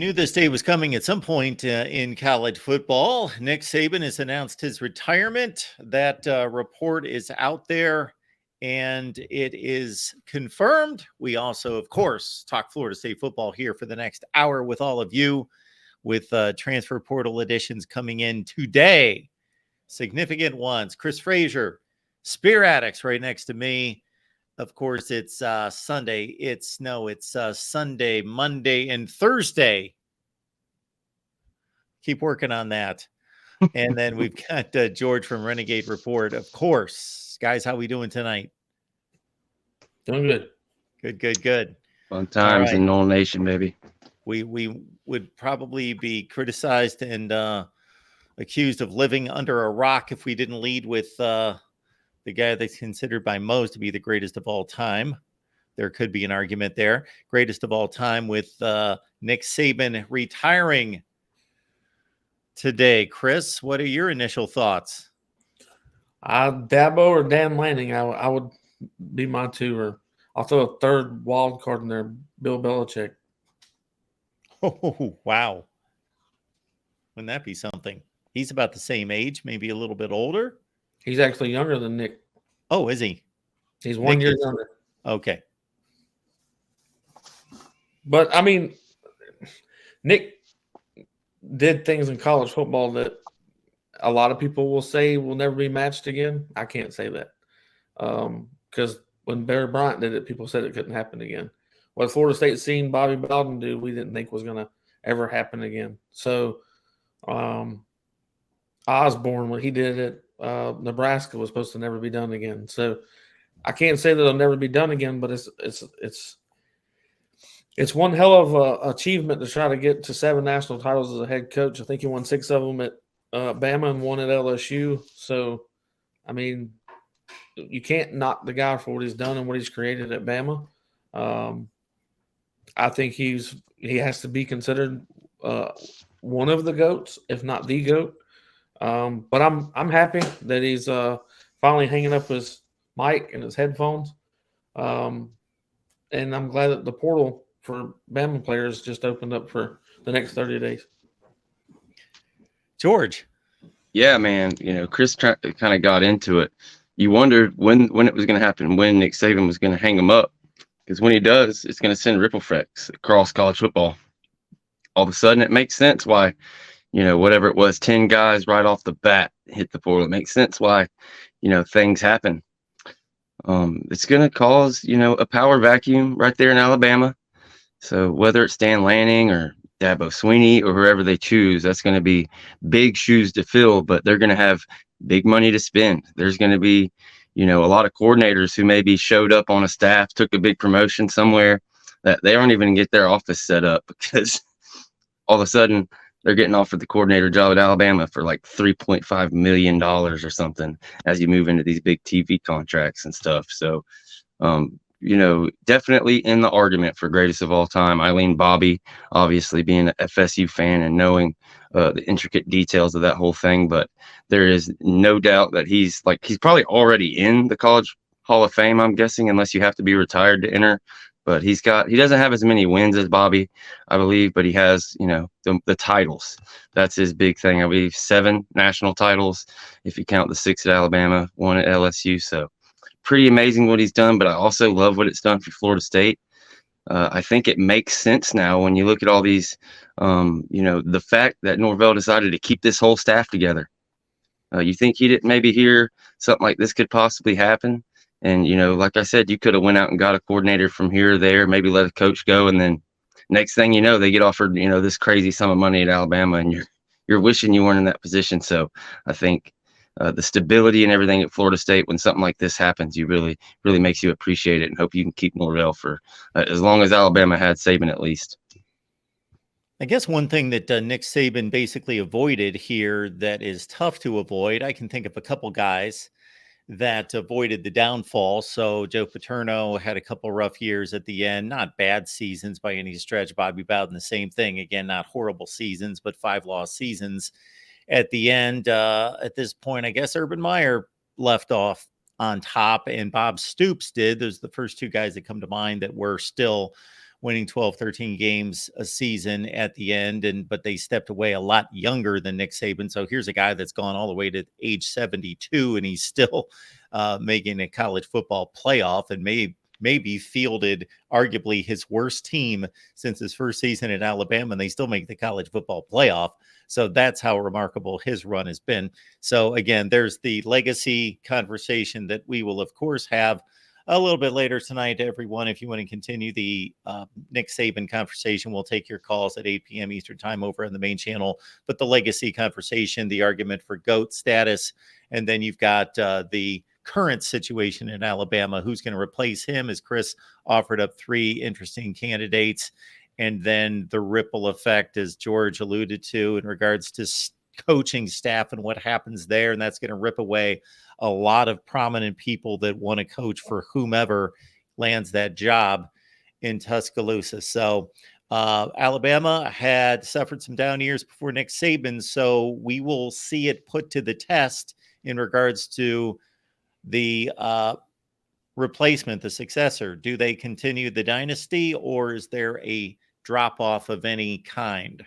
knew this day was coming at some point in college football. Nick Saban has announced his retirement. That report is out there, and it is confirmed. We also, of course, talk Florida State football here for the next hour with all of you, with transfer portal additions coming in today. Significant ones. Chris Frazier, Spear Addicts right next to me. Of course, it's Sunday. It's Sunday, Monday, and Thursday. Keep working on that. And then we've got George from Renegade Report, of course. Guys, how we doing tonight? Doing good. Good. Fun times in Noel Nation, baby. We would probably be criticized and accused of living under a rock if we didn't lead with the guy that's considered by most to be the greatest of all time. There could be an argument there. Greatest of all time with Nick Saban retiring today. Chris, what are your initial thoughts? Dabo or Dan Lanning, I would be my two. Or I'll throw a third wild card in there, Bill Belichick. Oh, wow. Wouldn't that be something? He's about the same age, maybe a little bit older. He's actually younger than Nick. Oh, is he? He's 1 year younger. Okay. But, I mean, Nick did things in college football that a lot of people will say will never be matched again. I can't say that. Because when Barry Bryant did it, people said it couldn't happen again. What Florida State seen Bobby Bowden do, we didn't think was going to ever happen again. So, Osborne, when he did it, Nebraska was supposed to never be done again. So I can't say that it'll never be done again, but it's one hell of a achievement to try to get to 7 national titles as a head coach. I think he won 6 of them at Bama and 1 at LSU. So, I mean, you can't knock the guy for what he's done and what he's created at Bama. I think he has to be considered one of the GOATs, if not the GOAT. But I'm happy that he's finally hanging up his mic and his headphones. And I'm glad that the portal for Bama players just opened up for the next 30 days. George. Yeah, man. Chris kind of got into it. You wondered when it was going to happen, when Nick Saban was going to hang him up. Because when he does, it's going to send ripple effects across college football. All of a sudden, it makes sense why, whatever it was, 10 guys right off the bat hit the portal. It makes sense why, things happen. It's going to cause, a power vacuum right there in Alabama. So whether it's Dan Lanning or Dabo Swinney or whoever they choose, that's going to be big shoes to fill, but they're going to have big money to spend. There's going to be, a lot of coordinators who maybe showed up on a staff, took a big promotion somewhere that they aren't even going to get their office set up because all of a sudden they're getting offered the coordinator job at Alabama for like $3.5 million or something as you move into these big TV contracts and stuff. So, definitely in the argument for greatest of all time. I lean Bobby, obviously being an FSU fan and knowing the intricate details of that whole thing. But there is no doubt that he's probably already in the College Hall of Fame, I'm guessing, unless you have to be retired to enter. But he doesn't have as many wins as Bobby, I believe, but he has, the titles. That's his big thing. I believe 7 national titles, if you count the 6 at Alabama, 1 at LSU. So pretty amazing what he's done, but I also love what it's done for Florida State. I think it makes sense now when you look at all these, the fact that Norvell decided to keep this whole staff together. You think he didn't maybe hear something like this could possibly happen? And, like I said, you could have went out and got a coordinator from here or there, maybe let a coach go. And then next thing you know, they get offered, this crazy sum of money at Alabama and you're wishing you weren't in that position. So I think the stability and everything at Florida State, when something like this happens, you really, really makes you appreciate it and hope you can keep Norvell for as long as Alabama had Saban at least. I guess one thing that Nick Saban basically avoided here that is tough to avoid, I can think of a couple guys that avoided the downfall. So Joe Paterno had a couple rough years at the end, not bad seasons by any stretch. Bobby Bowden, the same thing. Again, not horrible seasons, but 5 lost seasons at the end. At this point, I guess Urban Meyer left off on top and Bob Stoops did. Those are the first 2 guys that come to mind that were still winning 12, 13 games a season at the end. But they stepped away a lot younger than Nick Saban. So here's a guy that's gone all the way to age 72, and he's still making a college football playoff, and maybe fielded arguably his worst team since his first season in Alabama, and they still make the college football playoff. So that's how remarkable his run has been. So again, there's the legacy conversation that we will, of course, have a little bit later tonight, everyone. If you want to continue the Nick Saban conversation, we'll take your calls at 8 p.m. Eastern time over on the main channel. But the legacy conversation, the argument for GOAT status, and then you've got the current situation in Alabama, who's going to replace him, as Chris offered up 3 interesting candidates. And then the ripple effect, as George alluded to, in regards to coaching staff and what happens there. And that's going to rip away a lot of prominent people that want to coach for whomever lands that job in Tuscaloosa. So Alabama had suffered some down years before Nick Saban. So we will see it put to the test in regards to the replacement, the successor. Do they continue the dynasty, or is there a drop off of any kind?